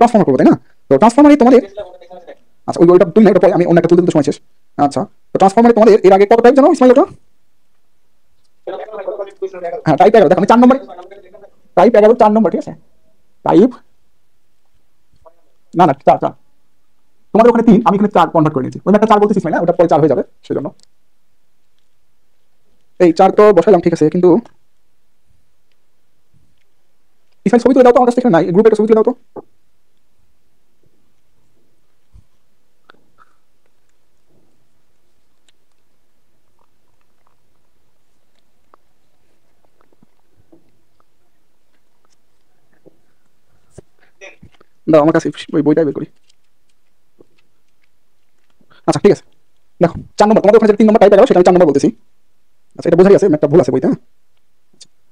Transformer করবো তাই না? তো ট্রান্সফর্মারে তোমাদের, আচ্ছা ওইটা তুই না, ওটা পরে আমি অন্য একটা তুলতে সময় শেষ। আচ্ছা, তো ট্রান্সফর্মারে তোমাদের এর আগে কত টাইপ জানো ইসমাইল? ওটা হ্যাঁ টাইপ 11, দেখো আমি 4 নম্বর, টাইপ 11 4 নম্বর, ঠিক আছে? টাইপ না না 4 4, তোমাদের ওখানে 3, আমি এখানে 4 কনভার্ট করে নিয়েছি। ওই একটা 4 বলতেছিস না, ওটা পরে 4 হয়ে যাবে সেজন্য এই 4 তো বসাইলাম, ঠিক আছে? কিন্তু ইসমাইল ছবি তুলে দাও তো আমার কাছে, এখানে নাই, গ্রুপে একটা ছবি তুলে দাও তো। দাও আমার কাছে ওই বইটাই বের করি। আচ্ছা ঠিক আছে, দেখো 4 নম্বর, তোমাদের ওখানে যে 3 নম্বর টাইপ 11 সেটা আমি 4 নম্বর বলতেছি। আচ্ছা এটা বোঝাই আছে, একটা ভুল আছে বইতে। হ্যাঁ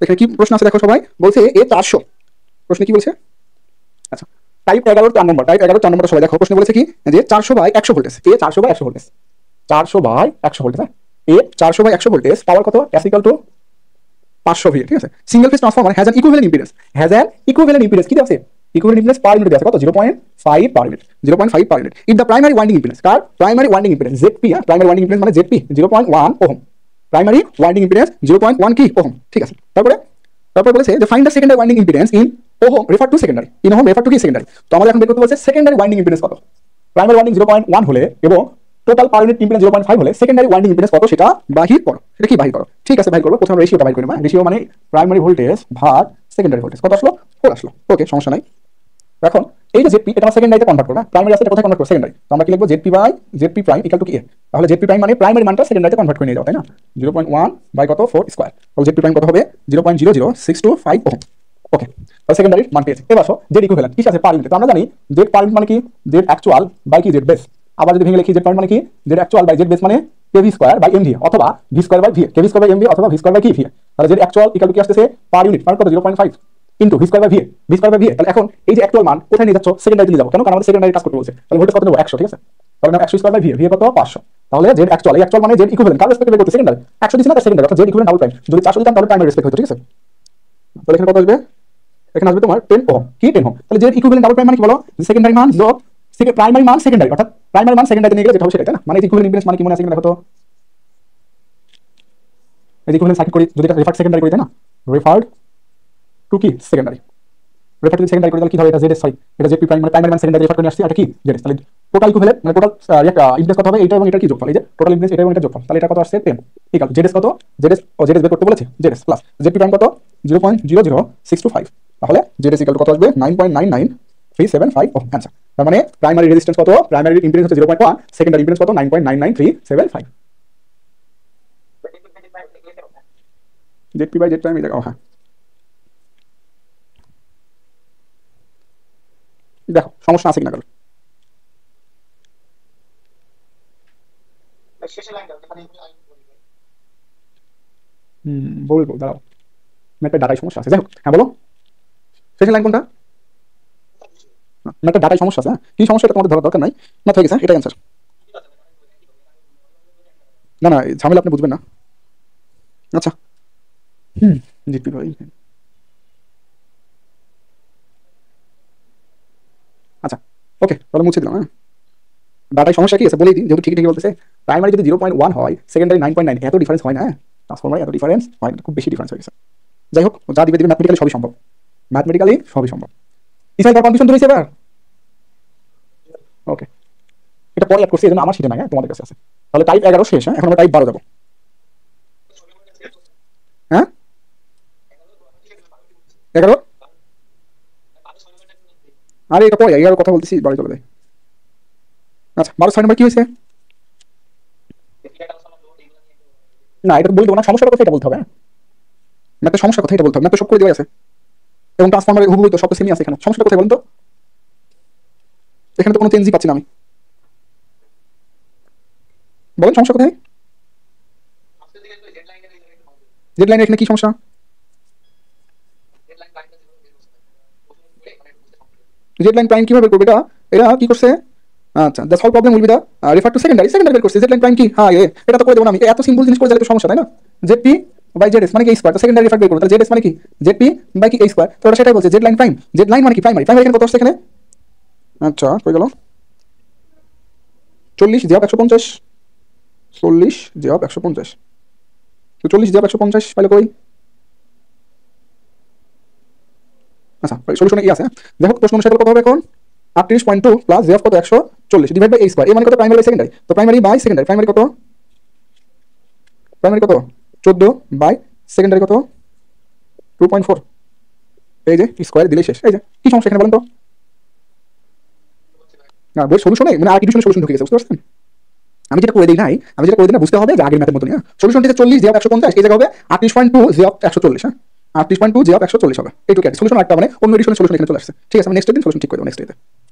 এখানে কি প্রশ্ন আছে দেখো সবাই, বলছে এ 400, প্রশ্নে কি বলছে? আচ্ছা টাইপ 11 4 নম্বর, টাইপ 11 4 নম্বর সবাই দেখো, প্রশ্নে বলেছে কি যে 400 বাই 100 ভোল্টেজ, এ 400 বাই 100 ভোল্টেজ, 400 বাই 100 ভোল্টেজ, হ্যাঁ এ 400 বাই 100 ভোল্টেজ, পাওয়ার কত? S ইকুয়াল টু 500 ভি, ঠিক আছে? Single phase transformer has an equivalent impedance, has an equivalent impedance কি আছে? ইকুইভ্যালেন্ট ইম্পিডেন্স পার ইউনিট আছে কত? 0.5 per unit, 0.5 per unit. If the primary winding impedance, car primary winding impedance ZP, হ্যাঁ primary winding impedance মানে ZP 0.1 ohm, primary winding impedance 0.1 কি ohm, ঠিক আছে? তারপরে তারপরে বলেছে যে find the secondary winding impedance in ohm refer to secondary, in ohm refer to কি সেকেন্ডারি। তো আমাদের এখন বের করতে বলছে সেকেন্ডারি ওয়াইন্ডিং ইম্পিডেন্স কত। প্রাইমারি ওয়াইন্ডিং 0.1 হলে এবং টোটাল পার ইউনিট ইম্পিডেন্স 0.5 হলে সেকেন্ডারি ওয়াইন্ডিং ইম্পিডেন্স কত সেটা বাহির করো। সেটা কি বাহির করো? ঠিক আছে বাহির করবো, প্রথমে রেশিওটা বাহির করে নেবা। রেশিও মানে প্রাইমারি ভোল্টেজ ভাগ সেকেন্ডারি ভোল্টেজ, কত আসলো? 4 আসলো। ওকে সমস্যা নাই। এখন এই যে ZP এটা আমরা সেকেন্ডারিতে কনভার্ট করব, প্রাইমারি আছে এটা কোথায় কনভার্ট করব? সেকেন্ডারি। তো আমরা কি লিখব? ZP by ZP prime equal to কি? তাহলে ZP প্রাইম মানে প্রাইমারি মানটা সেকেন্ডারিতে কনভার্ট করে নিয়ে যাও, তাই না? 0.1 বাই কত? 4 স্কয়ার। তাহলে ZP প্রাইম কত হবে? 0.00625 ওহম। ওকে, তাহলে সেকেন্ডারি মান পেয়েছি। এবার আসো Z ইকুইভ্যালেন্ট কি আছে পার ইউনিট। তো আমরা জানি Z পার ইউনিট মানে কি? Z অ্যাকচুয়াল বাই কি? Z base. আবার যদি ভেঙে লিখি Z পার মানে কি? Z actual by Z base মানে kV স্কয়ার বাই mv অথবা v square by v, kV square by mv অথবা v স্কয়ার বাই কি v। তাহলে Z অ্যাকচুয়াল ইকুয়াল টু কি আসছে? পার ইউনিট মান কত? 0.5 into v square by v, v square by v। তাহলে এখন এই যে অ্যাকচুয়াল মান কোথায় নিয়ে যাচ্ছ? সেকেন্ডারিতে নিয়ে যাবো। কেন? কারণ আমাদের সেকেন্ডারি কাজ করতে বলছে। তাহলে ভোল্টেজ কত নেব? 100, ঠিক আছে? তাহলে নাও 100 স্কয়ার বাই v, v কত? 500। তাহলে Z অ্যাকচুয়াল, এই অ্যাকচুয়াল মানে Z ইকুইভ্যালেন্ট কার রেসপেক্টে বের করতে? সেকেন্ডারি। 100 দিছি না তার সেকেন্ডারি, অর্থাৎ Z ইকুইভ্যালেন্ট ডাবল প্রাইম। যদি 400 দিতাম তাহলে প্রাইমারি রেসপেক্ট হতো, ঠিক আছে? তাহলে এখানে কত আসবে? এখানে আসবে তোমার 10 ওহম। কি 10 ওহম? তাহলে Z ইকুইভ্যালেন্ট ডাবল প্রাইম মানে কি বলো? সেকেন্ডারি মান যোগ প্রাইমারি মান সেকেন্ডারি, অর্থাৎ প্রাইমারি মান সেকেন্ডারিতে নিয়ে গেলে যেটা হবে সেটাই, তাই না? মানে ইকুইভ্যালেন্ট ইম্পিডেন্স মানে কি মনে আছে কিনা দেখো তো। এই ইকুইভ্যালেন্ট সার্কিট করি, যদি এটা রেফার্ড সেকেন্ডারি করি, তাই না? রেফার্ড টু কি? সেকেন্ডারি। রেফার টু সেকেন্ডারি করে তাহলে কি হবে? এটা ZS হয়, এটা ZP প্রাইম মানে প্রাইমারি মান সেকেন্ডারি রেফার করে আসছি, এটা কি? ZS। তাহলে টোটাল ইকুইভ্যালেন্ট মানে টোটাল ইম্পিডেন্স কত হবে? এটা এবং এটা কি যোগফল? এই যে টোটাল ইম্পিডেন্স এটা এবং এটা যোগফল, তাহলে এটা কত আসছে? 10 ইকুয়াল ZS কত? ZS ও ZS বের করতে বলেছে, ZS প্লাস ZP প্রাইম কত? 0.00625। তাহলে ZS ইকুয়াল কত আসবে? 9.99375 ওহম। आंसर। তার মানে প্রাইমারি রেজিস্ট্যান্স কত? প্রাইমারি ইম্পিডেন্স হচ্ছে 0.1, সেকেন্ডারি ইম্পিডেন্স কত? 9.99375। ZP বাই Z প্রাইম এই জায়গা। হ্যাঁ দেখো সমস্যা আছে কিনা কারো? বলবো দাঁড়াও, একটা ডাটায় সমস্যা আছে। যাই হোক, হ্যাঁ বলো শেষের লাইন কোনটা? একটা ডাটায় সমস্যা আছে। হ্যাঁ কি সমস্যাটা তোমাদের ধরার দরকার নাই, না হয়ে গেছে, এটাই অ্যান্সার। না না ঝামেলা আপনি বুঝবেন না। আচ্ছা জিপি ভাই, আচ্ছা ওকে তাহলে মুছে দিলাম। হ্যাঁ ডাটায় সমস্যা কি আছে বলেই দিই, যেহেতু ঠিকই ঠিকই বলতেছে। প্রাইমারি যদি 0.1 হয়, সেকেন্ডারি 9.9, এত ডিফারেন্স হয় না। ট্রান্সফরমারে এত ডিফারেন্স হয় না, খুব বেশি ডিফারেন্স হয়ে গেছে। যাই হোক যা দিবে দিবে, ম্যাথমেটিক্যালি সবই সম্ভব, ম্যাথমেটিক্যালি সবই সম্ভব। ইসাই তার কন্ডিশন ধরেছে এবার। ওকে এটা পরে অ্যাড করছি, এজন্য আমার শিটে নাই, তোমাদের কাছে আছে। তাহলে টাইপ 11 শেষ। হ্যাঁ এখন আমরা টাইপ 12 যাবো। হ্যাঁ 11, আরে এটা পরে 11 কথা বলতেছি, 12 চলে যায়। আচ্ছা 12 6 নম্বর কি হয়েছে? না এটা বলতে না, সমস্যার কথা এটা বলতে হবে। ম্যাথের সমস্যার কথা এটা বলতে হবে, ম্যাথ সব করে দেওয়া আছে এবং ট্রান্সফরমারের হুবহু তো সব তো সেমই আছে। এখানে সমস্যাটা কোথায় বলুন তো? এখানে তো কোনো চেঞ্জই পাচ্ছি না আমি, বলেন সমস্যা কোথায়? জেড লাইনের এখানে কি সমস্যা? জেড লাইন প্রাইম কিভাবে করবে? এটা এটা কি করছে? আচ্ছা the solve problem will be the refer to secondary, secondary বের করছে। জেড লাইন প্রাইম কি? হ্যাঁ এটা তো করে দেবো না আমি, এত সিম্পল জিনিস করে দিলে তো সমস্যা, তাই না? জেডপি বাই জেডএস মানে কি স্কয়ার, তো সেকেন্ডারি রেফার বের করবো, তাহলে জেডএস মানে কি? জেডপি বাই কি স্কয়ার। তো ওটা সেটাই বলছে Z line prime. Z line মানে কি? প্রাইমারি। প্রাইমারি এখানে কত আসছে? এখানে আচ্ছা কই গেল 40 j 150 40 j 150 তো 40 j 150 পাইলে কই আচ্ছা সলিউশনে কি আছে দেখো প্রশ্ন অনুসারে কত হবে এখন 38.2 প্লাস j কত 140 ডিভাইড বাই a স্কয়ার এই মানে কত প্রাইমারি বাই সেকেন্ডারি তো প্রাইমারি বাই সেকেন্ডারি প্রাইমারি কত 14 বাই সেকেন্ডারি কত 2.4 এই যে স্কয়ার দিলে শেষ এই যে কি সমস্যা এখানে বলেন তো না বই সলিউশনে মানে আর কি সলিউশন ঢুকে গেছে বুঝতে পারছেন আমি যেটা করে দিই না বুঝতে হবে যে আগের ম্যাথের মতই হ্যাঁ সলিউশনটি 40 j 150 এই জায়গা হবে 38.2 j 140 হ্যাঁ 38.2 j 140 হবে এইটুকু আছে সলিউশন একটা মানে অন্য এডিশনের সলিউশন এখানে চলে আসছে ঠিক আছে আমি নেক্সট দিন সলিউশন ঠিক করে দেব নেক্সট ডেতে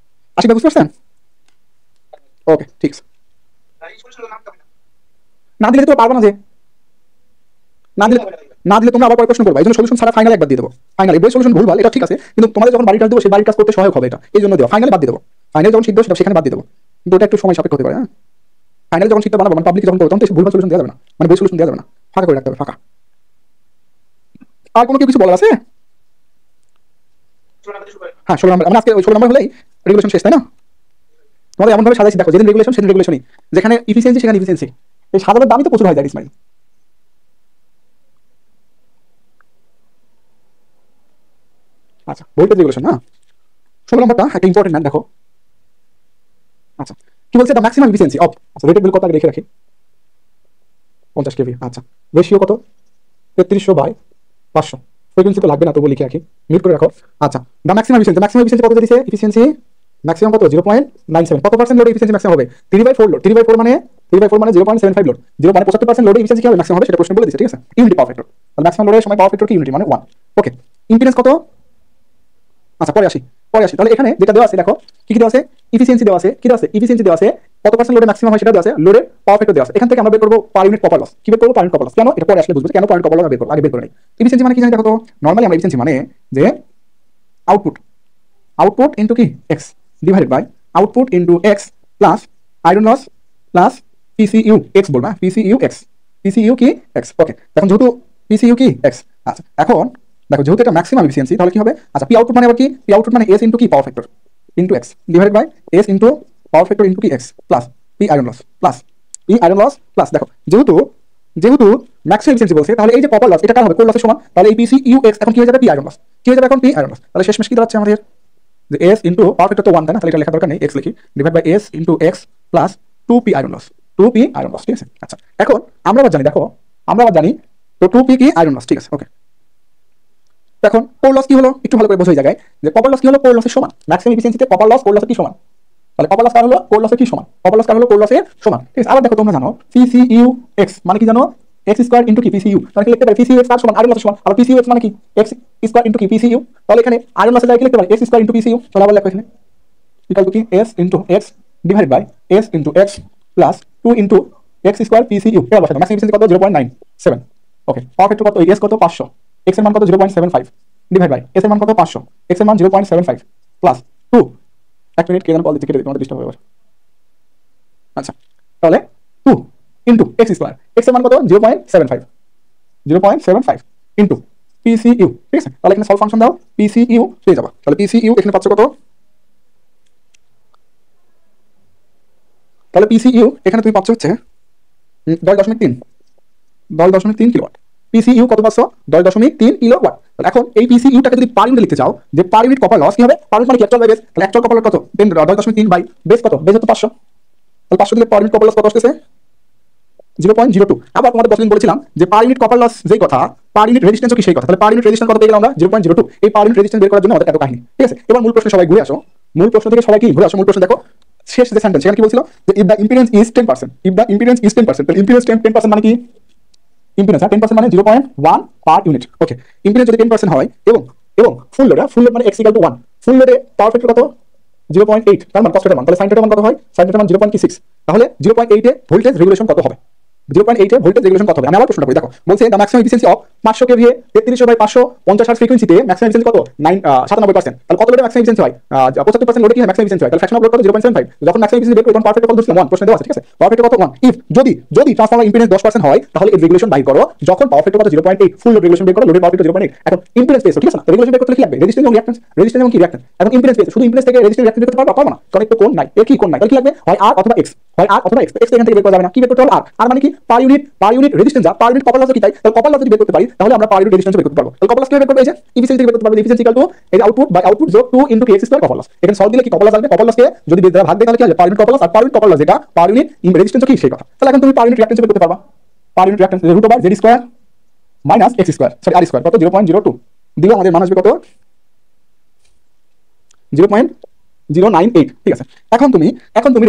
আশা করি বুঝতে পারছেন ওকে ঠিক আছে না দিলে তো পারবো না যে না দিলে তোমরা আবার পরে প্রশ্ন করবে এই জন্য সলিউশন ছাড়া ফাইনাল একবার দিয়ে দেবো ফাইনাল এই সলিউশন ভুলভাল এটা ঠিক আছে কিন্তু তোমাদের যখন বাড়ি কাজ দেবো সেই বাড়ির কাজ করতে সহায়ক হবে এটা এই জন্য দেবো ফাইনালে বাদ দিয়ে দেবো ফাইনাল যখন শিখবো সেখানে বাদ দিয়ে দেবো কিন্তু ওটা একটু সময় সাপেক্ষ হতে পারে হ্যাঁ ফাইনাল যখন শিখতে বানাবো মানে পাবলিক যখন করবো তখন তো ভুলভাল সলিউশন দেওয়া যাবে না মানে বই সলিউশন দেওয়া যাবে না ফাঁকা করে রাখতে হবে ফাঁকা আর কোনো কিছু বলার আছে হ্যাঁ 16 নম্বর মানে আজকে ওই 16 নম্বর হলেই রেগুলেশন শেষ তাই না তোমাদের এমন ভাবে সাজাইছি দেখো যেদিন রেগুলেশন সেদিন রেগুলেশনই যেখানে ইফিসিয়েন্সি সেখানে ইফিসিয়েন্সি এই সাজানোর দামই তো প্রচুর হয় যায় ইসমাইল আচ্ছা বইটা রেগুলেশন না 16 নম্বরটা একটা ইম্পর্টেন্ট ম্যাথ দেখো আচ্ছা কি বলছে দ্য ম্যাক্সিমাম ইফিসিয়েন্সি অফ আচ্ছা রেটেড বিল কত আগে রেখে রাখি 50 কেভি আচ্ছা রেশিও কত 3300/500 ফ্রিকোয়েন্সি তো লাগবে না তবু লিখে রাখি মিউট করে রাখো আচ্ছা দ্য ম্যাক্সিমাম ইফিসিয়েন্সি কত দিয়েছে এফিসিয়েন্সি ম্যাক্সিমাম কত 0.97 কত পার্সেন্ট লোড এফিসিয়েন্সি ম্যাক্সিমাম হবে 3/4 লোড 3/4 মানে 0.75 লোড 0.75% লোড এফিসিয়েন্সি কি হবে ম্যাক্সিমাম হবে সেটা প্রশ্ন বলে দিয়েছে ঠিক আছে ইউনিটি পাওয়ার ফ্যাক্টর তাহলে ম্যাক্সিমাম লোডের সময় পাওয়ার ফ্যাক্টর কি ইউনিটি মানে 1 ওকে ইম্পিডেন্স কত আচ্ছা পরে আসি তাহলে এখানে যেটা দেওয়া আছে দেখো কি দেওয়া আছে এফিসিয়েন্সি দেওয়া আছে কি দেওয়া আছে এফিসিয়েন্সি দেওয়া আছে কত পার্সেন্ট লোডে ম্যাক্সিমাম হয় সেটা দেওয়া আছে লোডের পাওয়ার ফ্যাক্টর দেওয়া আছে এখান থেকে আমরা বের করব পার ইউনিট কপার লস কি বের করব পার ইউনিট কপার লস কেন এটা পরে আসলে বুঝবো কেন পার ইউনিট কপার লস বের করব আগে বের করে নেই এফিসিয়েন্সি মানে কি জানি দেখো তো নরমালি আমরা এফিসিয়েন্সি মানে যে আউটপুট ইনটু কি x divided by output into x plus iron loss plus PCU x বলবা PCU কি x ওকে এখন যেহেতু PCU কি x আচ্ছা এখন দেখো যেহেতু এটা ম্যাক্সিমাম এফিসিয়েন্সি তাহলে কি হবে আচ্ছা পি আউটপুট মানে আবার কি পি আউটপুট মানে s ইনটু কি power factor into x divided by s into power factor into কি x plus P iron loss plus দেখো যেহেতু ম্যাক্সিমাম এফিসিয়েন্সি বলছে তাহলে এই যে কপার লস এটা কার হবে কোর লসের সমান তাহলে এই PCU x এখন কি হয়ে যাবে পি আয়রন লস কি হয়ে যাবে এখন পি আয়রন লস তাহলে শেষমেশ কি দাঁড়াচ্ছে আমাদের যে s ইনটু পাওয়ার ফ্যাক্টর তো 1 তাই না তাহলে এটা লেখা দরকার নেই x লিখি divide by s into x plus 2p iron loss ঠিক আছে আচ্ছা এখন আমরা আবার জানি তো 2p কি আয়রন লস ঠিক আছে ওকে এখন কোর লস কি হলো একটু ভালো করে বোঝো এই জায়গায় যে কপার লস কি হলো কোর লসের সমান ম্যাক্সিমাম এফিসিয়েন্সিতে কপার লস কোর লসের কি সমান তাহলে কপার লস কার হলো কোর লসের কি সমান কপার লস কার হলো কোর লসের সমান ঠিক আছে আবার দেখো তোমরা জানো PCU x মানে কি জানো x স্কয়ার ইনটু কি PCU তাহলে কি লিখতে পারি PCU x কার সমান আয়রন লসের সমান আর PCU x মানে কি x স্কয়ার ইনটু কি PCU তাহলে এখানে আয়রন লসের জায়গায় কি লিখতে পারি x স্কয়ার ইনটু PCU তাহলে আবার লেখো এখানে ইকুয়াল টু কি s into x divided by s into x plus 2 into x square PCU এর বসানো ম্যাক্সিমাম এফিসিয়েন্সি কত 0.97 ওকে পাওয়ার ফ্যাক্টর কত s কত 500 x এর মান কত 0.75 ডিভাইড বাই s এর মান কত 500 x এর মান 0.75 প্লাস 2 এক মিনিট কে জানো কল দিতে কেটে দিতে আমাদের ডিস্টার্ব হবে আচ্ছা তাহলে 2 ইনটু x স্কয়ার x এর মান কত 0.75 ইনটু PCU ঠিক আছে তাহলে এখানে সলভ ফাংশন দাও PCU পেয়ে যাবে তাহলে PCU এখানে পাচ্ছ কত তাহলে PCU এখানে তুমি পাচ্ছ হচ্ছে 10.3 কিলোওয়াট PCU কত পাচ্ছ 10.3 কিলোওয়াট তাহলে এখন এই PCUটাকে যদি পার ইউনিট লিখতে চাও যে পার ইউনিট কপার লস কি হবে পার ইউনিট মানে কি অ্যাকচুয়াল বাই বেস তাহলে অ্যাকচুয়াল কপার লস কত 10.3 বাই বেস কত বেস হচ্ছে 500 তাহলে 500 দিলে পার ইউনিট কপার লস কত আসছে 0.02 আবার তোমাদের বসদিন বলেছিলাম যে পার ইউনিট কপার লস যেই কথা পার ইউনিট রেজিস্ট্যান্সও কি সেই কথা তাহলে পার ইউনিট রেজিস্ট্যান্স কত পেয়ে গেলাম আমরা 0.02 এই পার ইউনিট রেজিস্ট্যান্স বের করার জন্য আমাদের এত কাহিনী ঠিক আছে এবার মূল প্রশ্নে সবাই ঘুরে আসো মূল প্রশ্ন থেকে সবাই কি ঘুরে আসো মূল প্রশ্ন দেখো শেষ যে সেন্টেন্স সেখানে কি বলছিল যে ইফ দ্য ইম্পিডেন্স ইজ 10% তাহলে ইম্পিডেন্স 10% মানে কি ইম্পিডেন্স 10% মানে 0.1 পার ইউনিট ওকে ইম্পিডেন্স যদি 10% হয় এবং ফুল লোড মানে x = 1 ফুল লোডে পাওয়ার ফ্যাক্টর কত 0.8 তার মানে কস্টের মান তাহলে সাইন থিটার মান কত হয় সাইন থিটার মান 0.6 তাহলে 0.8 এ ভোল্টেজ রেগুলেশন কত হবে 0.8 এ ভোল্টেজ রেগুলেশন কত হবে? আমি আবার প্রশ্নটা করি, দেখো বলছে the maximum efficiency of 500 KVA 3300/550 hertz ফ্রিকোয়েন্সিতে ম্যাক্সিমাম এফিসিয়েন্সি কত? 97%। তাহলে কত লোডে ম্যাক্সিমাম এফিসিয়েন্সি হয়? 75% লোডে কি ম্যাক্সিমাম এফিসিয়েন্সি হয়? তাহলে ফ্র্যাকশন অফ লোড কত? 0.75। যখন ম্যাক্সিমাম এফিসিয়েন্সি বের করি তখন পারফেক্ট কত ধরছিলাম? 1 প্রশ্নে দেওয়া আছে, ঠিক আছে? পারফেক্ট কত? 1। ইফ যদি ট্রান্সফরমার ইম্পিডেন্স 10% হয় তাহলে এর রেগুলেশন বাই করো, যখন পারফেক্ট কত? 0.8। ফুল লোড রেগুলেশন বের করো, লোডের পারফেক্ট 0.8। এখন ইম্পিডেন্স পেয়েছো, ঠিক আছে না? রেগুলেশন বের করতে কি লাগবে? রেজিস্ট্যান্স এবং রিঅ্যাকট্যান্স, রেজিস্ট্যান্স এবং কি রিঅ্যাকট্যান্স। এখন ইম্পিডেন্স পেয়েছো, শুধু ইম্পিডেন্স থেকে রেজিস্ট্যান্স রিঅ্যাকট্যান্স বের করতে পারবো না, কারণ একটু কোণ নাই, এর কি কোণ নাই, তাহলে কি লাগবে? হয় আর অথবা এক্স, হয় আর অথবা এক্স। এক্স এখান থেকে বের করা যাবে না, কি বের করতে হবে? আর মানে কি? পার ইউনিট রেজিস্ট্যান্স, যা পার ইউনিট কপার লস কি তাই, তাহলে কপার লস যদি বের করতে পারি তাহলে আমরা পার ইউনিট রেজিস্ট্যান্স বের করতে পারবো। তাহলে কপার লস কিভাবে বের করব? এই যে এফিসিয়েন্সি থেকে বের করতে পারবো, এফিসিয়েন্সি ইকুয়াল টু এই যে আউটপুট বাই আউটপুট যোগ 2 * kx স্কয়ার কপার লস। এখানে সলভ দিলে কি কপার লস আসবে? কপার লসকে যদি বের দ্বারা ভাগ দেই তাহলে কি হবে? পার ইউনিট কপার লস, আর পার ইউনিট কপার লস যেটা পার ইউনিট রেজিস্ট্যান্স কি সেই কথা। তাহলে এখন তুমি পার ইউনিট রিঅ্যাকট্যান্স বের করতে পারবা। Per unit reactance √/z square minus x square, sorry r square, কত? 0.02 দিলে আমাদের মান আসবে কত? 0.098, ঠিক আছে। এখন তুমি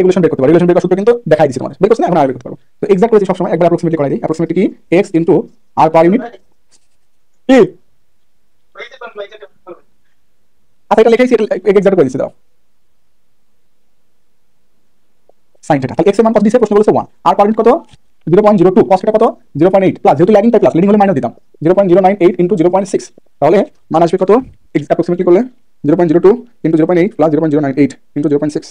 রেগুলেশন বের করতে পারো, রেগুলেশন বের করার সূত্র কিন্তু দেখাই দিছি তোমাদের, বের করছ না? এখন আর বের করতে পারবো। তো এক্সাক্ট করেছি সব সময়, একবার অ্যাপ্রক্সিমেটলি করাই দিই। অ্যাপ্রক্সিমেটলি কি? x r পার ইউনিট কি? আচ্ছা এটা লিখেছি, এটা এক্সাক্ট করে দিছি, দাও sin থিটা। তাহলে x এর মান কত দিছে? প্রশ্ন বলেছে 1, আর পার ইউনিট কত? 0.02, cos থিটা কত? 0.8 প্লাস, যেহেতু ল্যাগিং তাই প্লাস, লিডিং হলে মাইনাস দিতাম, 0.098 * 0.6, তাহলে মান আসবে কত? অ্যাপ্রক্সিমেটলি করলে 0.02 * 0.8 প্লাস 0.098 * 0.6,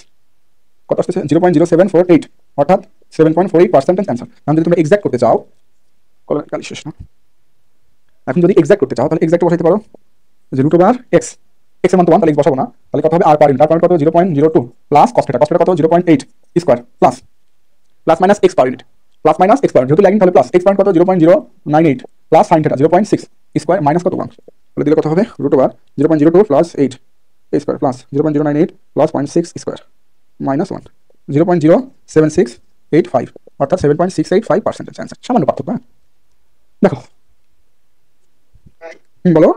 কত আসছে? 0.0748, অর্থাৎ 7.48% অ্যান্সার। এখন যদি তুমি এক্সাক্ট করতে চাও, কালি শেষ না, এখন যদি এক্সাক্ট করতে চাও তাহলে এক্সাক্ট বসাইতে পারো যে √x, x এর মান তো 1, তাহলে x বসাবো না, তাহলে কত হবে? r পার ইউনিট, কত? 0.02 প্লাস cos থিটা কত? 0.8 square plus minus x per unit, plus minus x per unit, যেহেতু ল্যাগিং তাহলে প্লাস, x পার কত? 0.098 plus sin theta 0.6 square minus কত? 1, তাহলে দিলে কত হবে? √0.02 plus 8 square plus 0.098 plus 0.6 square minus 1, 0.07685, অর্থাৎ 7.685% অ্যান্সার। সামান্য পার্থক্য। দেখো বলো,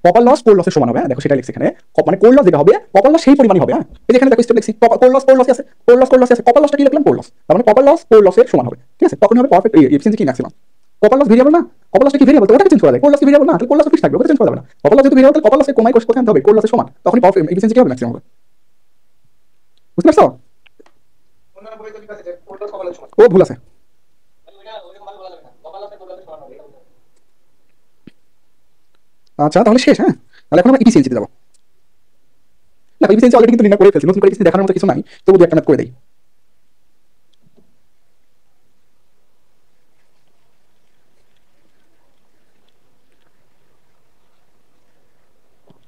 কপার লস কোর লসের সমান হবে। দেখো সেটা লিখছি এখানে, মানে কোর লস যেটা হবে কপার লস সেই পরিমাণই হবে। এই যে এখানে দেখো স্টেপ লিখছি, কোর লস আছে, কোর লস আছে, কপার লসটা কি লিখলাম? কোর লস, তার মানে কপার লস কোর লসের সমান হবে, ঠিক আছে? তখন হবে পারফেক্ট এফিসিয়েন্সি কি ম্যাক্সিমাম। কপার লস ভেরিয়েবল না, কপার লসটা কি ভেরিয়েবল? তো ওটাকে চেঞ্জ করা যায়। কোর লস কি ভেরিয়েবল না, তাহলে কোর লস ফিক্স থাকবে, ওটা চেঞ্জ করা যাবে না। কপার লস যেহেতু ভেরিয়েবল, তাহলে কপার লসের কমাই কোথায় আনতে হবে? কোর লসের সমান, তখনই পারফেক্ট এফিসিয়েন্সি কি হবে? ম্যাক্সিমাম হবে। বুঝতে পারছো? ও ভুল আছে। আচ্ছা তাহলে শেষ। হ্যাঁ, তাহলে এখন আমরা এফিসিয়েন্সিতে যাবো। না, এফিসিয়েন্সি অলরেডি কিন্তু নির্ণয় করে ফেলছি, নতুন করে কিছু দেখানোর মতো কিছু নাই, তবু একটা ম্যাথ করে দেই।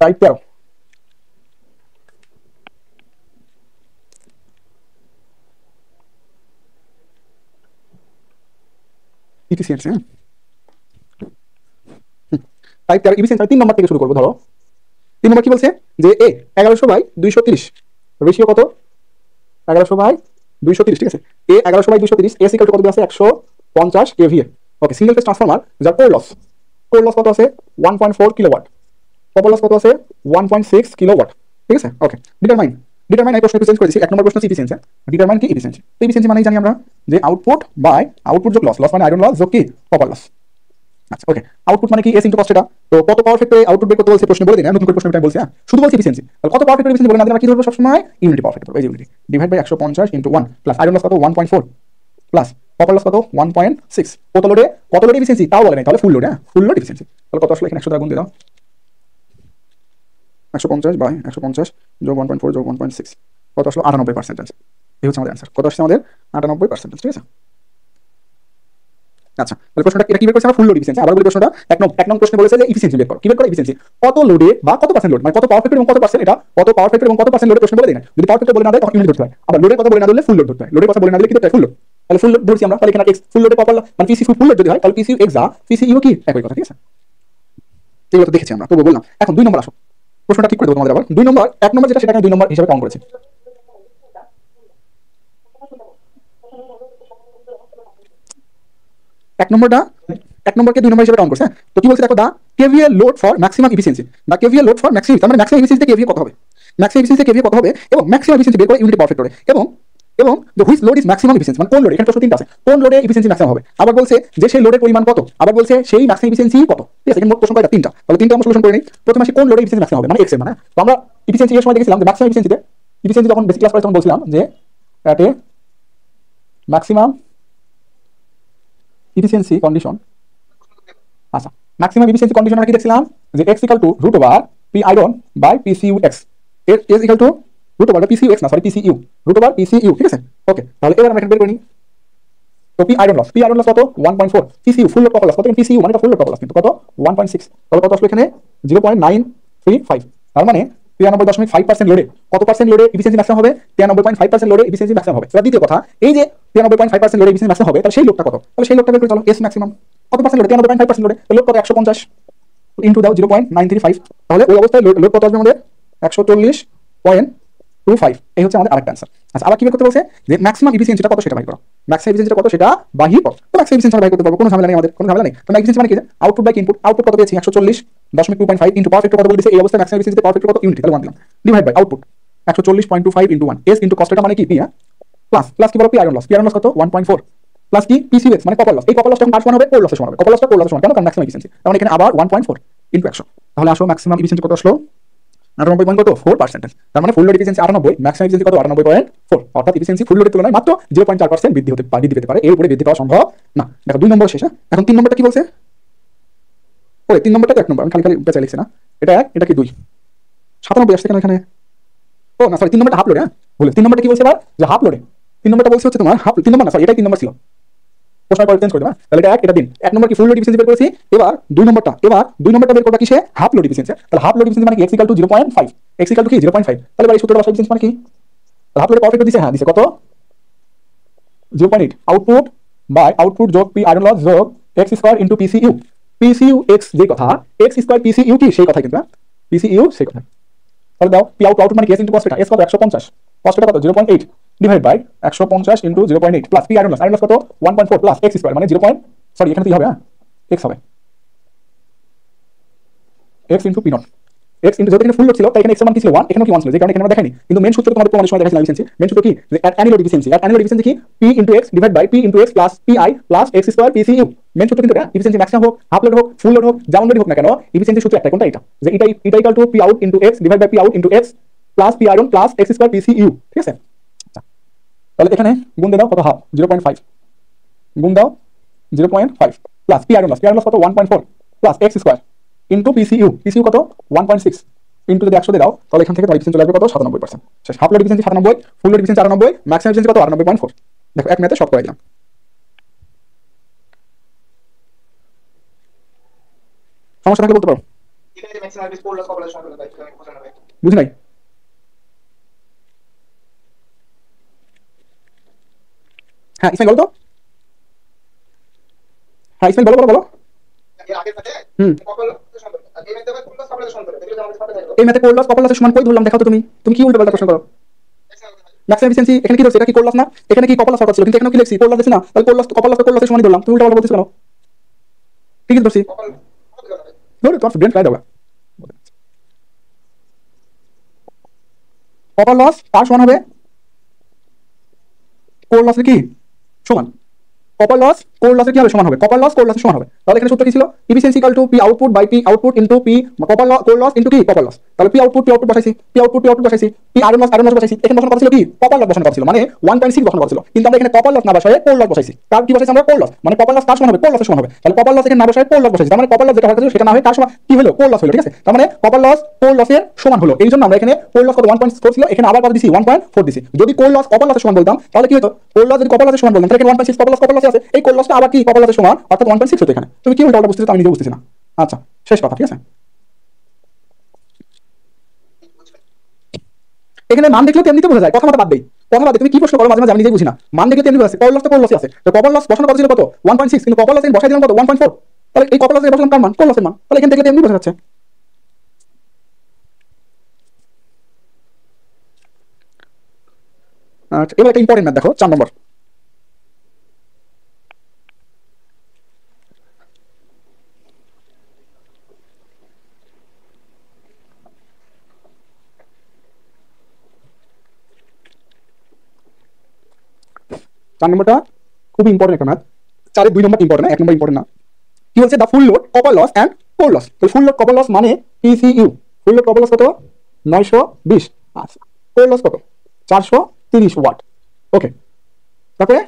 Type 13, efficiency. হ্যাঁ, টাইপ 13 এফিসিয়েন্সি 3 নম্বর থেকে শুরু করবো। ধরো 3 নম্বর কি বলছে? যে এ 1100/230 রেশিও কত? 1100/230, ঠিক আছে? এ 1100/230, এস ইকুয়াল টু কত আছে? 150 কেভিএ। ওকে, সিঙ্গেল ফেজ ট্রান্সফরমার যার কোর লস কত আছে? 1.4 কিলোওয়াট, কপার লস কত আছে? 1.6 কিলোওয়াট, ঠিক আছে? ওকে, ডিটারমাইন এই প্রশ্ন চেঞ্জ করেছি। 1 নম্বর প্রশ্ন হচ্ছে এফিসিয়েন্সি। ডিটারমাইন কি? এফিসিয়েন্সি। তো এফিসিয়েন্সি মানেই জানি আমরা যে আউটপুট বাই আউটপুট যোগ লস, মানে আয়রন লস যোগ কি? Copper loss. আচ্ছা ওকে, আউটপুট মানে কি? S into cos theta. তো কত পাওয়ার ফ্যাক্টরে আউটপুট বের করতে বলছে প্রশ্ন বলে দিন, নতুন করে প্রশ্ন আমি বলছি। হ্যাঁ, শুধু বলছি এফিসিয়েন্সি। তাহলে কত পাওয়ার ফ্যাক্টরে এফিসিয়েন্সি বলে না দিলে আমরা কি ধরবো? সবসময় ইউনিটি পাওয়ার ফ্যাক্টর, এই যে unity divide by 150 * 1 plus iron loss কত? 1.4 প্লাস কপার লস কত? 1.6। কত লোডে এফিসিয়েন্সি তাও বলে নাই, তাহলে ফুল লোড। হ্যাঁ, ফুল লোড এফিসিয়েন্সি। তাহলে কত আসলে? এখানে 100 দ্বারা গুণ দিয়ে দাও, 150/150 যোগ 1.4 যোগ 1.6, কত আসলো? 98%। এই হচ্ছে আমাদের অ্যান্সার। কত আসছে আমাদের? 98%, ঠিক আছে? আচ্ছা, তাহলে প্রশ্নটা এটা কি বের করছে? আমরা ফুল লোড এফিসিয়েন্সি। আবার বলি প্রশ্নটা, এক নং প্রশ্নে বলেছে যে এফিসিয়েন্সি বের করো। কি বের করো? এফিসিয়েন্সি কত লোডে বা কত পার্সেন্ট লোড, মানে কত পাওয়ার ফ্যাক্টর এবং কত পার্সেন্ট, এটা কত পাওয়ার ফ্যাক্টর এবং কত পার্সেন্ট লোডে প্রশ্ন বলে দেয় না। যদি পাওয়ার ফ্যাক্টর বলে না দেয় তখন ইউনিট ধরতে হয়, আবার লোডের কথা বলে না দিলে ফুল লোড ধরতে হয়। লোডের কথা বলে না দিলে কি ধরতে হয়? Full load. তাহলে ফুল লোড ধরছি আমরা, তাহলে এখানে এক্স ফুল লোডে কপার মানে পিসি ফুল লোড যদি হয় তাহলে পিসি এক্স যা পিসি ইউ কি একই কথা, ঠিক আছে? এগুলো তো দেখেছি আমরা, তবু বললাম। এখন 2 নম্বর আসো, প্রশ্নটা ঠিক করে দেবো তোমাদের। আবার 2 নম্বর, 1 নম্বর যেটা সেটাকে 2 নম্বর হিসেবে কাউন্ট করেছি। 1 নম্বরকে 2 নম্বর হিসেবে কাউন্ট করছে। হ্যাঁ, তো কি বলছে দেখো, the kVA load for maximum efficiency, the kVA load for maximum, তার মানে ম্যাক্সিমাম এফিসিয়েন্সিতে কেভিএ কত হবে? ম্যাক্সিমাম এফিসিয়েন্সিতে কেভিএ কত হবে এবং ম্যাক্সিমাম এফিসিয়েন্সি বের করে ইউনিটি পাওয়ার ফ্যাক্টরে, এবং the which load is maximum efficiency, মানে কোন লোড, এখানে প্রশ্ন 3টা আছে, কোন লোডে এফিসিয়েন্সি ম্যাক্সিমাম হবে। আবার বলছে যে সেই লোডের পরিমাণ কত, আবার বলছে সেই ম্যাক্সিমাম এফিসিয়েন্সি কত, ঠিক আছে? এখানে মোট প্রশ্ন কয়টা? 3টা। তাহলে 3টা আমরা সলিউশন করে নেই। প্রথমে আসি কোন লোডে এফিসিয়েন্সি ম্যাক্সিমাম হবে, মানে এক্স এর মানে। তো আমরা এফিসিয়েন্সি এর সময় দেখেছিলাম যে ম্যাক্সিমাম এফিসিয়েন্সি যখন বেসিক ক্লাস করে তখন বলছিলাম যে at a maximum efficiency condition, আচ্ছা ম্যাক্সিমাম ইফিসিয়েন্সি কন্ডিশন আমরা কি দেখছিলাম যে x equal to root over P iron by PCU x, এর s equal to root over PCU x না sorry PCU, root over PCU, ঠিক আছে। ওকে তাহলে এবার আমরা এখানে বের করি তো পি আয়রন লস কত 1.4, PCU full load copper loss কত, পিসিইউ মানে ফুল লোড কপার লস কিন্তু কত 1.6, তাহলে কত আসলো এখানে 0.935, তার মানে 93.5% লোডে কত পার্সেন্ট লোডে ইফিসিয়েন্সি ম্যাক্সিমাম হবে, 93.5% লোডে ইফিসিয়েন্সি ম্যাক্সিমাম হবে। এবার দ্বিতীয় কথা এই যে 93.5% লোডে ইফিসিয়েন্সি ম্যাক্সিমাম হবে তাহলে সেই লোডটা কত, তাহলে সেই লোডটা বের করে চলো এস ম্যাক্সিমাম কত পার্সেন্ট লোডে 93.5% লোডে, লোড কত 150 ইনটু দাও 0.935, তাহলে ওই অবস্থায় লোড কত আসবে আমাদের 140.25, এই হচ্ছে আমাদের আরেকটা आंसर। আচ্ছা আবার কি বের করতে বলছে যে ম্যাক্সিমাম এফিসিয়েন্সিটা কত সেটা বাই করো, ম্যাক্সিমাম এফিসিয়েন্সিটা কত সেটা বাহির করো, তো ম্যাক্সিমাম এফিসিয়েন্সি বাই করতে পারবো, কোনো ঝামেলা নেই আমাদের, কোনো ঝামেলা নেই। তো এফিসিয়েন্সি মানে কি আউটপুট বাই ইনপুট, আউটপুট কত পেয়েছি 140.25 ইনটু পাওয়ার ফ্যাক্টর কত বলে দিয়েছে এই অবস্থায় ম্যাক্সিমাম এফিসিয়েন্সি পাওয়ার ফ্যাক্টর কত ইউনিট, তাহলে 1 দিলাম divide by output 140.25 into 1 S into কস্টটা মানে কি পি, হ্যাঁ প্লাস কি বলো পি আয়রন লস কত 1.4 প্লাস কি পিসিইউ এক্স মানে কপার লস, এই কপার লসটা কার সমান হবে কোর লসের সমান হবে, কপার লসটা কোর লসের সমান কেন কারণ ম্যাক্সিমাম এফিসিয়েন্সি, তার মানে এখানে আবার 1.4 ইনটু 100, তাহলে আসো ম্যাক্সিমাম এফিসিয়েন্সি কত আসলো 98.4%, তার মানে full load efficiency 98, maximum efficiency কত 98.4, অর্থাৎ এফিসিয়েন্সি ফুল লোডের তুলনায় মাত্র 0.4% বৃদ্ধি পেতে পারে, এর উপরে বৃদ্ধি পাওয়া সম্ভব না। দেখো 2 নম্বর শেষ, এখন 3 নম্বরটা কি বলছে, ওই 3 নম্বরটা তো 1 নম্বর আমি খালি বেঁচে লিখছি না, এটা 1 এটা কি 2 97 আসছে কেন এখানে, ও না সরি 3 নম্বরটা হাফ লোডে, হ্যাঁ বলে 3 নম্বরটা কি বলছে এবার যে হাফ লোডে, 3 নম্বরটা বলছে হচ্ছে তোমার হাফ, 3 নম্বর না সরি এটাই 3 নম্বর ছিল, প্রশ্ন পরে চেঞ্জ করে দেবা, তাহলে এটা 1 এটা 3, 1 নম্বর কি ফুল লোড এফিসিয়েন্সি বের করেছি, এবার 2 নম্বরটা বের করবা কিসে হাফ লোড এফিসিয়েন্সি, তাহলে হাফ লোড এফিসিয়েন্সি মানে কি x equal two 0.5, x equal to কি 0.5, তাহলে এবার এই সূত্রটা বসাই এফিসিয়েন্সি মানে কি হাফ লোডে পাওয়ার ফ্যাক্টর দিছে, হ্যাঁ দিছে কত 0.8 আউটপুট যোগ পি আয়রন লস যোগ x স্কয়ার ইনটু পিসিইউ x যে কথা x স্কয়ার পিসিইউ কি সেই কথা কিন্তু পিসিইউ সেই কথা, তাহলে দাও পি আউটপুট মানে কি s ইনটু কস্ট, এটা s কত 150 কস্ট কত 0.8 divide by 150 into 0.8 plus P iron loss কত 1.4 প্লাস x স্কয়ার মানে 0. সরি এখানে কি হবে, হ্যাঁ x হবে x into P not, x into যেটা এখানে ফুল লোড ছিল তাই এখানে x এর মান কি ছিল 1, এখানেও কি 1 ছিল, যে কারণে এখানে আমরা দেখাইনি, কিন্তু মেইন সূত্র তোমাদের প্রমাণের সময় দেখাইছিলাম এফিসিয়েন্সি, মেইন সূত্র কি যে এট অ্যানি লোড এফিসিয়েন্সি কি p into x divide by p into x plus pi plus x square PCU, main সূত্র কিন্তু এটা এফিসিয়েন্সি ম্যাক্সিমাম হোক হাফ লোড হোক ফুল লোড হোক যেমন লোড হোক না কেন এফিসিয়েন্সি সূত্র একটা, কোনটা এটা যে এটা equal to p out into x divide by p out into x plus p iron plus x square PCU, ঠিক আছে। আচ্ছা তাহলে এখানে গুণ দিয়ে দাও কত হাফ 0.5 গুণ দাও 0.5 প্লাস পি আয়রন লস কত 1.4 প্লাস x স্কয়ার ইনটু পিসিইউ কত 1.6 ইনটু যদি 100 দিয়ে দাও তাহলে এখান থেকে তোমার এফিসিয়েন্সি চলে আসবে কত 97%, শেষ। Half load efficiency 97, full load efficiency 98, maximum efficiency কত 98.4, দেখো এক মেতে সব করে দিলাম। সমস্যা থাকলে বলতে পারো, এখানে ম্যাক্সিমাম এফিসিয়েন্সি ফুল লস কপারেশন করে দাও বোঝানো হবে, বুঝি নাই। হ্যাঁ ইসমাইল বলো তো, হ্যাঁ ইসমাইল বলো এর আগের সাথে কপাল সম্পর্ক আর এই ম্যাথে ফুল লস কপারেশন করে দেখলে আমাদের সাথে এই ম্যাথে কোর লস কপাল লসের সমান কই ধরলাম দেখাও তো তুমি কি উল্টো পাল্টা প্রশ্ন করো, ম্যাক্সিমাম এফিসিয়েন্সি এখানে কি ধরছে, এটা কি কোর লস না, এখানে কি কপাল লস ছিল কিন্তু এখানে কি লিখছি কোর লস দিছি না, তাহলে core loss copper loss core লসের সমান ধরলাম, তুমি উল্টো পাল্টা বলছিস কেন, ঠিক ধরছি ধরে তোমার ব্রেন ট্রাই দাও, কপাল লস তার সমান হবে কোর লসের কি সমান, কপার লস কোর লসের কি হবে সমান হবে, কপার লস কোর লসের সমান হবে, তাহলে এখানে সূত্র কি ছিল efficiency equal to P output by P output into P copper loss core loss into কি কপার লস, তাহলে পি আউটপুট বসাইছি পি আউটপুট বসাইছি পি আয়রন লস বসাইছি, এখানে বসানো কথা ছিল কি কপার লস বসানো কথা ছিল মানে 1.6 বসানো কথা ছিল, কিন্তু আমরা এখানে কপার লস না বসায় কোর লস বসাইছি, তার কি বসাইছি আমরা কোর লস মানে কপার লস কার সমান হবে কোর লসের সমান হবে, তাহলে কপার লস এখানে না বসায় কোর লস বসাইছি, তার মানে কপার লস যেটা হচ্ছে সেটা না হয় কার সমান কি হলো কোর লস হলো, ঠিক আছে, তার মানে কপার লস কোর লসের সমান হলো, এই জন্য আমরা এখানে কোর লস কত 1.4 ছিল এখানে আবার কত দিছি 1.4 দিছি, যদি কোর লস কপার লসের সমান বলতাম তাহলে কি হতো কোর লস যদি কপার লসের সমান বলতাম তাহলে এখানে 1.6 কপার লস আছে, এই কোর লসটা আবার কি কপার লসের সমান অর্থাৎ 1.6 হতো এখানে, তুমি কি উল্টা বুঝতেছো আমি নিজে বুঝতেছি না। আচ্ছা শেষ কথা, ঠিক আছে, এখানে মান দেখলেও তেমনিতে বোঝা যায়, কথা বাদ দেই তুমি কি প্রশ্ন করো মাঝে মাঝে আমি নিজেই বুঝি না, মান দেখলে তেমনি বোঝা যায় কোর লস তো কোর লসই আছে, তো কপার লস বসানো কথা ছিল কত 1.6 কিন্তু কপার লস এখানে বসাই দিলাম কত 1.4, তাহলে এই কপার লসের বসালাম কার মান কোর লসের মান, তাহলে এখান থেকে তেমনি বোঝা যাচ্ছে। আচ্ছা এবার একটা ইম্পর্টেন্ট ম্যাথ দেখো 4 নম্বর, চার নম্বরটা খুব ইম্পর্টেন্ট একটা ম্যাথ, 4-এর 2 নম্বর ইম্পর্টেন্ট, 1 নম্বর ইম্পর্টেন্ট না, কি বলছে the full load copper loss and core loss, তো ফুল লোড কপার লস মানে PCU, full load copper loss কত 920, আচ্ছা কোর লস কত 430 ওয়াট, ওকে তারপরে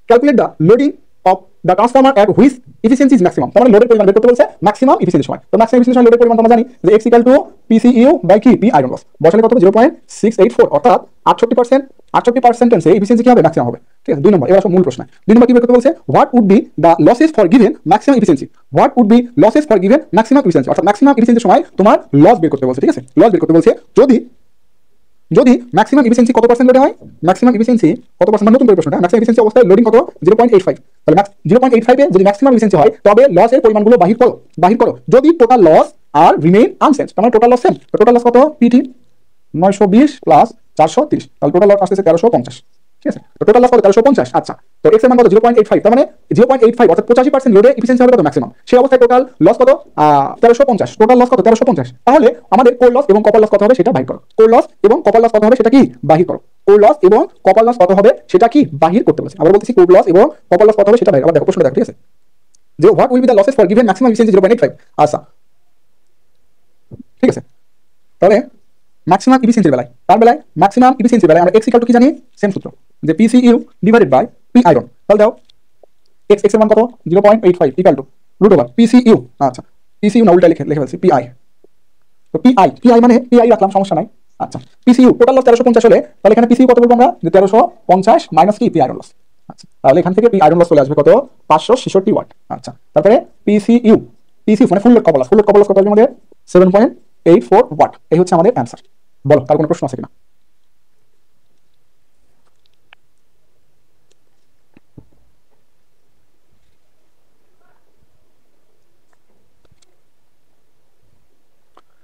calculate the loading of the transformer at which efficiency is maximum, তার মানে লোডের পরিমাণ বের করতে বলছে ম্যাক্সিমাম এফিসিয়েন্সি সময়। তো ম্যাক্সিমাম এফিসিয়েন্সি সময় লোডের পরিমাণ আমরা জানি যে x equal to PCU by কি পি আয়রন লস, বসালে কত হবে 0.684, অর্থাৎ 68% এফিসিয়েন্সি কি হবে ম্যাক্সিমাম হবে। ঠিক আছে, 2 নম্বর। এবার আসলে মূল প্রশ্ন 2 নম্বর কি বের করতে বলছে, what would be the losses for given maximum efficiency, what would be losses for given maximum efficiency, অর্থাৎ ম্যাক্সিমাম এফিসিয়েন্সির সময় তোমার লস বের করতে বলছে। ঠিক আছে, লস বের করতে বলছে যদি ম্যাক্সিমাম এফিসিয়েন্সি কত পার্সেন্ট লোডে হয়, ম্যাক্সিমাম এফিসিয়েন্সি কত পার্সেন্ট, নতুন করে প্রশ্নটা, ম্যাক্সিমাম এফিসিয়েন্সি অবস্থায় লোডিং কত 0.85, তাহলে 0.85 এ যদি ম্যাক্সিমাম এফিসিয়েন্সি হয় তবে লসের পরিমাণগুলো বাহির করো যদি টোটাল লস আর রিমেইন আনচেঞ্জ, তার মানে টোটাল লস সেম, তো টোটাল লস কত পিটি 920 প্লাস 430, তাহলে টোটাল লস আসছে 1350। ঠিক আছে, তো টোটাল লস কত 1350। আচ্ছা, তো এক্স এর মান কত 0.85, তার মানে 0.85 অর্থাৎ 85% লোডে এফিসিয়েন্সি হবে কত ম্যাক্সিমাম, সেই অবস্থায় টোটাল লস কত 1350, টোটাল লস কত 1350, তাহলে আমাদের কোর লস এবং কপার লস কত হবে সেটা বাহির করো, কোর লস এবং কপার লস কত হবে সেটা কি বাহির করো, কোর লস এবং কপার লস কত হবে সেটা কি বাহির করতে বলেছে। আবার বলতেছি কোর লস এবং কপার লস কত হবে সেটা বাহির। আবার দেখো প্রশ্নটা দেখো, ঠিক আছে, যে what will be the losses for given maximum efficiency 0.85। আচ্ছা, ঠিক আছে, তাহলে ম্যাক্সিমাম এফিসিয়েন্সির বেলায়, তার বেলায় ম্যাক্সিমাম এফিসিয়েন্সির বেলায় আমরা x ইকুয়াল টু কি জানি, সেম সূত্র যে PCU divided by P iron, তাহলে দাও x এর মান কত 0.85 equal to root over PCU। আচ্ছা, PCU না উল্টা লিখে ফেলছি PI, তো PI মানে PI রাখলাম, সমস্যা নাই। আচ্ছা, PCU টোটাল লস 1350 হলে তাহলে এখানে PCU কত বলবো আমরা, যে 1350 মাইনাস কি পি আয়রন লস। আচ্ছা, তাহলে এখান থেকে পি আয়রন লস চলে আসবে কত 566 ওয়াট। আচ্ছা, তারপরে PCU মানে full load copper loss, full load copper loss কত আসবে আমাদের 7.84 ওয়াট। এই হচ্ছে আমাদের অ্যান্সার। বলো তার কোনো প্রশ্ন আছে কিনা।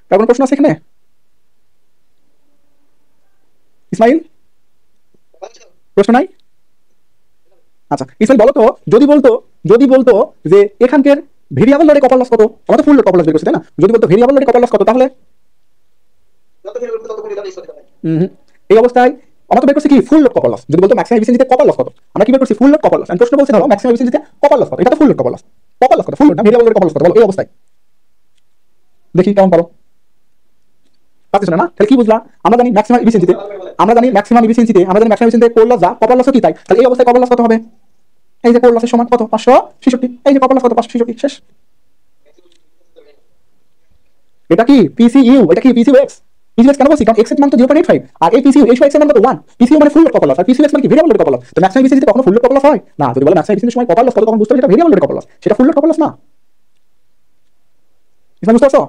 তার কোনো প্রশ্ন আছে এখানে? ইসমাইল প্রশ্ন নাই? আচ্ছা ইসমাইল বলো তো, যদি বলতো যে এখানকার ভেরিয়েবল লোডে কপার লস কত, আমরা তো ফুল লোড কপার লস বের করছি তাই না, যদি বলতো ভেরিয়েবল লোডে কপার লস কত, তাহলে এই অবস্থায় আমরা তো বের করছি কি ফুল লোড কপার লস, যদি বলতো ম্যাক্সিমাম এফিসিয়েন্সিতে কপার লস কত, আমরা কি বের করছি ফুল লোড কপার লস। আমি প্রশ্ন বলছি ধরো ম্যাক্সিমাম এফিসিয়েন্সিতে কপার লস কত, এটা তো full load copper loss, copper loss কত ফুল লোড না ভেরিয়েবল লোডে কপার লস কত, বলো এই অবস্থায় দেখি কেমন পারো। পাচ্ছ না, তাহলে কি বুঝলা, আমরা জানি ম্যাক্সিমাম এফিসিয়েন্সিতে কোর লস যা কপার লসও কি তাই, তাহলে এই অবস্থায় কপার লস কত হবে, এই যে কোর লসের সমান কত 566, এই যে কপার লস কত 566 শেষ। এটা কি PCU, এটা কি PCU x, PCU x কেন বলছি, কারণ x এর মান তো 0.85 আর এই PCU x এর মান কত 1, PCU মানে ফুল লোড কপার লস আর PCU x মানে কি ভেরিয়েবল লোড কপার লস। তো ম্যাক্সিমাম এফিসিয়েন্সিতে কখনো ফুল লোড কপার লস হয় না, যদি বলে ম্যাক্সিমাম এফিসিয়েন্সির সময় কপার লস কত তখন বুঝতে হবে এটা ভেরিয়েবল লোড কপার লস, সেটা ফুল লোড কপার লস না। বুঝতে পারছো?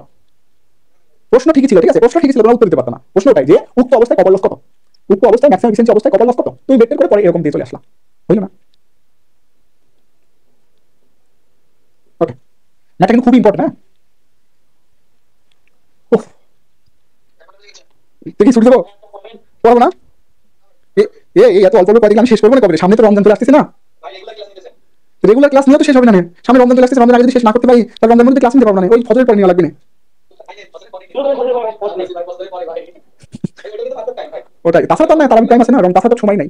প্রশ্ন ঠিকই ছিল, ঠিক আছে, প্রশ্ন ঠিকই ছিল, তোমরা উত্তর দিতে পারতো না। প্রশ্নটাই যে উক্ত অবস্থায় কপার লস কত, উক্ত অবস্থায় ম্যাক্সিমাম এফিসিয়েন্সি অবস্থায় কপার লস কত, তুমি বের করে পরে এরকম দিয়ে চলে আসলা, হইল না? ওকে, ম্যাথটা কিন্তু খুব ইম্পর্টেন্ট। হ্যাঁ, উফ, দেখি ছুটি দেবো, পড়াবো না এত অল্প অল্প কয়েকদিন আমি শেষ করবো না, কবে সামনে তো রমজান চলে আসতেছে না, রেগুলার ক্লাস নিয়ে তো শেষ হবে না, সামনে রমজান চলে আসছে, রমজান আগে যদি শেষ না করতে পারি তাহলে রমজানের মধ্যে ক্লাস নিতে পারবো না, ওই ফজরের পর নেওয়া লাগবে না। ওটাই, তাছাড়া তো না, তার টাইম আছে না, তাছাড়া তো সময় নাই।